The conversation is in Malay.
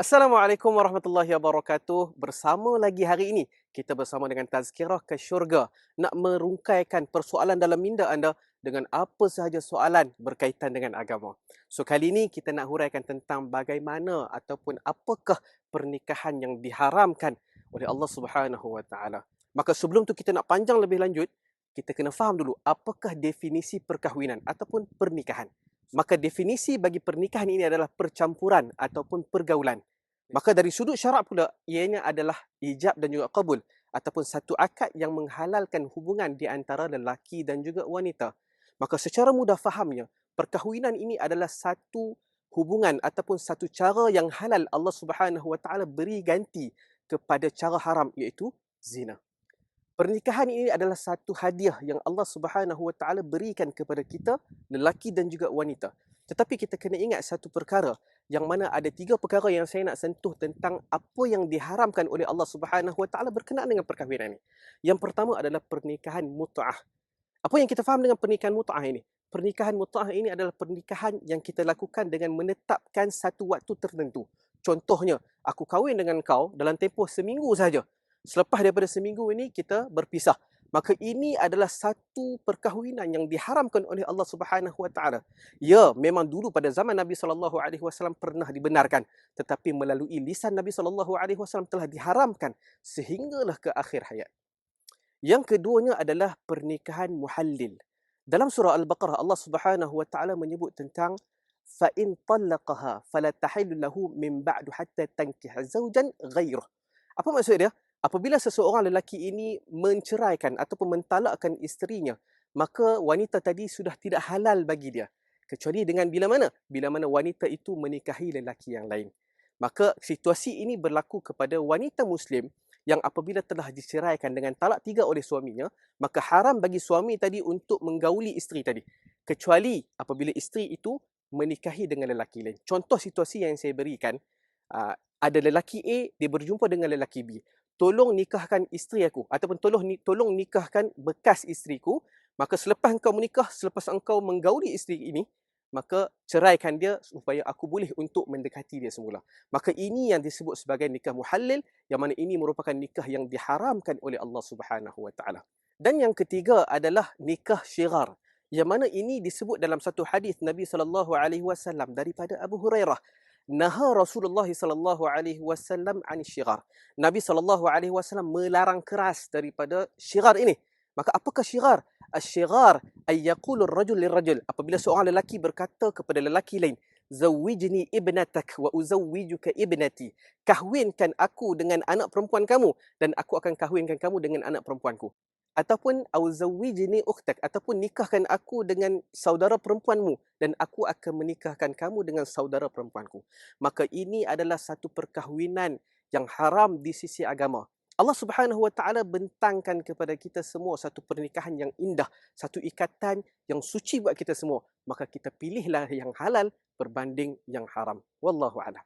Assalamualaikum warahmatullahi wabarakatuh. Bersama lagi hari ini, kita bersama dengan Tazkirah ke Syurga nak merungkaikan persoalan dalam minda anda dengan apa sahaja soalan berkaitan dengan agama. So kali ini kita nak huraikan tentang bagaimana ataupun apakah pernikahan yang diharamkan oleh Allah Subhanahu Wa Taala. Maka sebelum tu kita nak panjang lebih lanjut, kita kena faham dulu apakah definisi perkahwinan ataupun pernikahan. Maka definisi bagi pernikahan ini adalah percampuran ataupun pergaulan. Maka dari sudut syarak pula, ianya adalah ijab dan juga qabul ataupun satu akad yang menghalalkan hubungan di antara lelaki dan juga wanita. Maka secara mudah fahamnya, perkahwinan ini adalah satu hubungan ataupun satu cara yang halal Allah Subhanahu Wa Taala beri ganti kepada cara haram, iaitu zina. Pernikahan ini adalah satu hadiah yang Allah Subhanahu Wa Taala berikan kepada kita, lelaki dan juga wanita. Tetapi kita kena ingat satu perkara, yang mana ada tiga perkara yang saya nak sentuh tentang apa yang diharamkan oleh Allah Subhanahu Wa Taala berkenaan dengan perkahwinan ini. Yang pertama adalah pernikahan mut'ah. Apa yang kita faham dengan pernikahan mut'ah ini? Pernikahan mut'ah ini adalah pernikahan yang kita lakukan dengan menetapkan satu waktu tertentu. Contohnya, aku kahwin dengan kau dalam tempoh seminggu saja. Selepas daripada seminggu ini, kita berpisah. Maka ini adalah satu perkahwinan yang diharamkan oleh Allah Subhanahu Wa Taala. Ya, memang dulu pada zaman Nabi sallallahu alaihi wasallam pernah dibenarkan, tetapi melalui lisan Nabi sallallahu alaihi wasallam telah diharamkan sehinggalah ke akhir hayat. Yang keduanya adalah pernikahan muhallil. Dalam surah Al-Baqarah Allah Subhanahu Wa Taala menyebut tentang fa in talaqaha fala tahillu lahu min ba'du hatta tankiha zawjan ghairuh. Apa maksud dia? Apabila seseorang lelaki ini menceraikan ataupun mentalakkan isterinya, maka wanita tadi sudah tidak halal bagi dia. Kecuali dengan bila mana? Bila mana wanita itu menikahi lelaki yang lain. Maka situasi ini berlaku kepada wanita Muslim yang apabila telah diceraikan dengan talak tiga oleh suaminya, maka haram bagi suami tadi untuk menggauli isteri tadi. Kecuali apabila isteri itu menikahi dengan lelaki lain. Contoh situasi yang saya berikan, ada lelaki A, dia berjumpa dengan lelaki B. Tolong nikahkan isteri aku ataupun tolong nikahkan bekas isteriku. Maka selepas engkau menikah, selepas engkau menggauli isteri ini, maka ceraikan dia supaya aku boleh untuk mendekati dia semula. Maka ini yang disebut sebagai nikah muhallil, yang mana ini merupakan nikah yang diharamkan oleh Allah Subhanahu Wa Taala. Dan yang ketiga adalah nikah syigar, yang mana ini disebut dalam satu hadis Nabi sallallahu alaihi wasallam daripada Abu Hurairah. Naha Rasulullah sallallahu alaihi wasallam an syigar. Nabi sallallahu alaihi wasallam melarang keras daripada syigar ini. Maka apakah syigar? Asy-syigar ay yaqulu ar-rajul lir-rajul. Apabila seorang lelaki berkata kepada lelaki lain, "Zawwijni ibnatak wa uzawwijuka ibnati." Kahwinkan aku dengan anak perempuan kamu dan aku akan kahwinkan kamu dengan anak perempuanku. Ataupun auzawwijni ukhtak, ataupun nikahkan aku dengan saudara perempuanmu dan aku akan menikahkan kamu dengan saudara perempuanku. Maka ini adalah satu perkahwinan yang haram di sisi agama. Allah Subhanahu Wa Taala bentangkan kepada kita semua satu pernikahan yang indah, satu ikatan yang suci buat kita semua. Maka kita pilihlah yang halal berbanding yang haram. Wallahu a'lam.